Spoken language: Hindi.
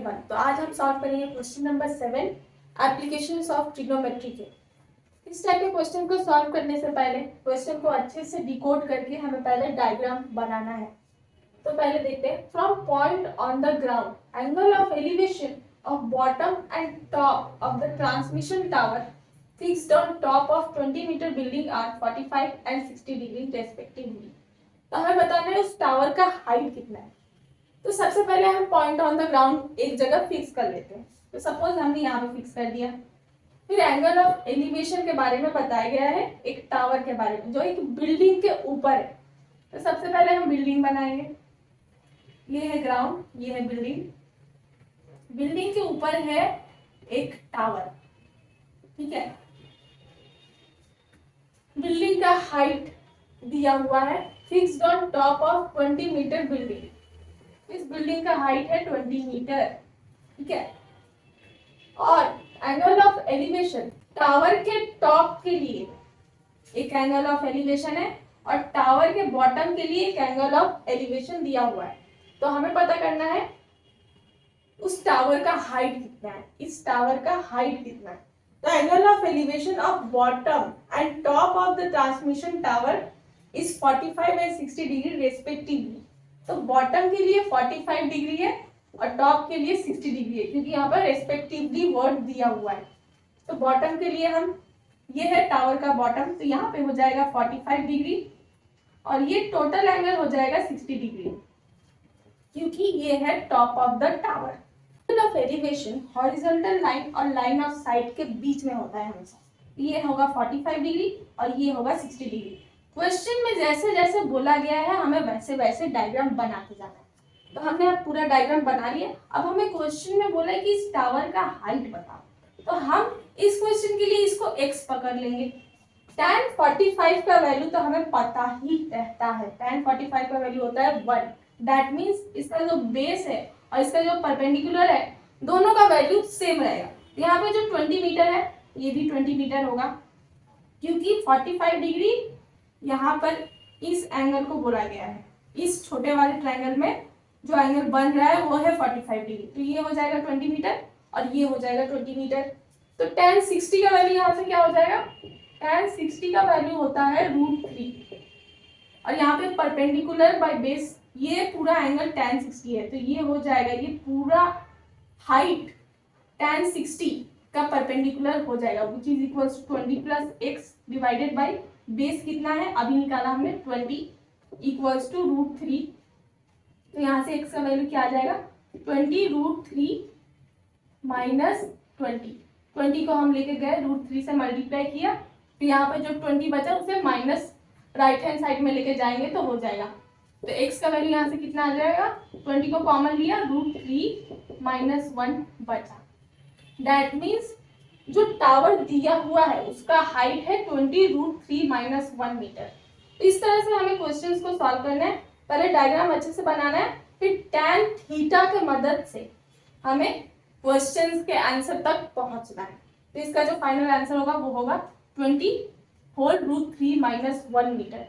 एवरीवन। तो आज हम सॉल्व करेंगे question number 7 applications of trigonometry के। इस टाइप के क्वेश्चन को सॉल्व करने से पहले क्वेश्चन को अच्छे से डिकोड करके हमें पहले डायग्राम बनाना है। तो पहले देखते हैं, from point on the ground angle of elevation of bottom and top of the transmission tower fixed on top of 20 metre building are 45 and 60 degree respectively. तो हमें बताना है उस टावर का हाइट कितना है। तो सबसे पहले हम पॉइंट ऑन द ग्राउंड एक जगह फिक्स कर लेते हैं। तो सपोज हमने यहाँ पे फिक्स कर दिया। फिर एंगल ऑफ एलिवेशन के बारे में बताया गया है एक टावर के बारे में जो एक बिल्डिंग के ऊपर है। तो सबसे पहले हम बिल्डिंग बनाएंगे। ये है ग्राउंड, ये है बिल्डिंग। बिल्डिंग के ऊपर है एक टावर, ठीक है। बिल्डिंग का हाइट दिया हुआ है fixed on top of 20 metre building. इस बिल्डिंग का हाइट है 20 मीटर, ठीक है। और एंगल ऑफ एलिवेशन टावर के टॉप के लिए एक एंगल ऑफ एलिवेशन है और टावर के बॉटम के लिए एक एंगल ऑफ एलिवेशन दिया हुआ है। तो हमें पता करना है उस टावर का हाइट कितना है, इस टावर का हाइट कितना है। तो angle of elevation of bottom and top of the transmission tower is 45 and 60 degree respectively. तो बॉटम के लिए 45 डिग्री है और टॉप के लिए 60 डिग्री है, क्योंकि यहाँ पर रेस्पेक्टिवली वर्ड दिया हुआ है। तो बॉटम के लिए हम, ये है टावर का बॉटम, तो यहाँ पे हो जाएगा 45 डिग्री और ये टोटल एंगल हो जाएगा 60 डिग्री, क्योंकि ये है top of the tower. Angle of elevation horizontal line और लाइन ऑफ साइट के बीच में होता है हमेशा। ये होगा 45 डिग्री और ये होगा 60 डिग्री। क्वेश्चन में जैसे जैसे बोला गया है हमें वैसे वैसे डायग्राम बनाते जाना है। तो हमने अब पूरा डायग्राम बना लिया। अब हमें क्वेश्चन में बोला है कि इस टावर का हाइट बताओ। तो हम इस क्वेश्चन के लिए इसको x पकड़ लेंगे। tan 45 का वैल्यू तो हमें पता ही रहता है। tan 45 का वैल्यू होता है 1। दैट मीन्स इसका जो बेस है और इसका जो परपेंडिकुलर है दोनों का वैल्यू सेम रहेगा। यहाँ पे जो 20 मीटर है ये भी 20 मीटर होगा, क्योंकि 45 डिग्री यहाँ पर इस एंगल को बोला गया है। इस छोटे वाले ट्रायंगल में जो एंगल बन रहा है वो है 45 डिग्री। तो ये हो जाएगा 20 मीटर और ये हो जाएगा 20 मीटर। तो tan 60 का वैल्यू यहाँ से क्या हो जाएगा, tan 60 का वैल्यू होता है √3 और यहाँ पे परपेंडिकुलर बाय बेस ये पूरा एंगल tan 60 है। तो ये हो जाएगा, ये पूरा हाइट tan 60 का परपेंडिकुलर हो जाएगा, which is equals to 20 plus x divided by base कितना है अभी निकाला हमने 20 इक्वल्स टू √3। तो यहाँ से x का वैल्यू क्या आ जाएगा 20 √3 माइनस 20 को हम लेके गए √3 से मल्टीप्लाई किया। तो यहाँ पे जो 20 बचा उसे माइनस राइट हैंड साइड में लेके जाएंगे तो हो जाएगा। तो x का वैल्यू यहाँ से कितना आ जाएगा, 20 को कॉमन लिया √3 माइनस 1 बचा। दैट मीन्स जो टावर दिया हुआ है उसका हाइट है 20 √3 माइनस 1 मीटर। इस तरह से हमें क्वेश्चंस को सॉल्व करना है। पहले डायग्राम अच्छे से बनाना है, फिर tan थीटा के मदद से हमें क्वेश्चंस के आंसर तक पहुंचना है। तो इसका जो फाइनल आंसर होगा वो होगा 20 होल √3 माइनस 1 मीटर।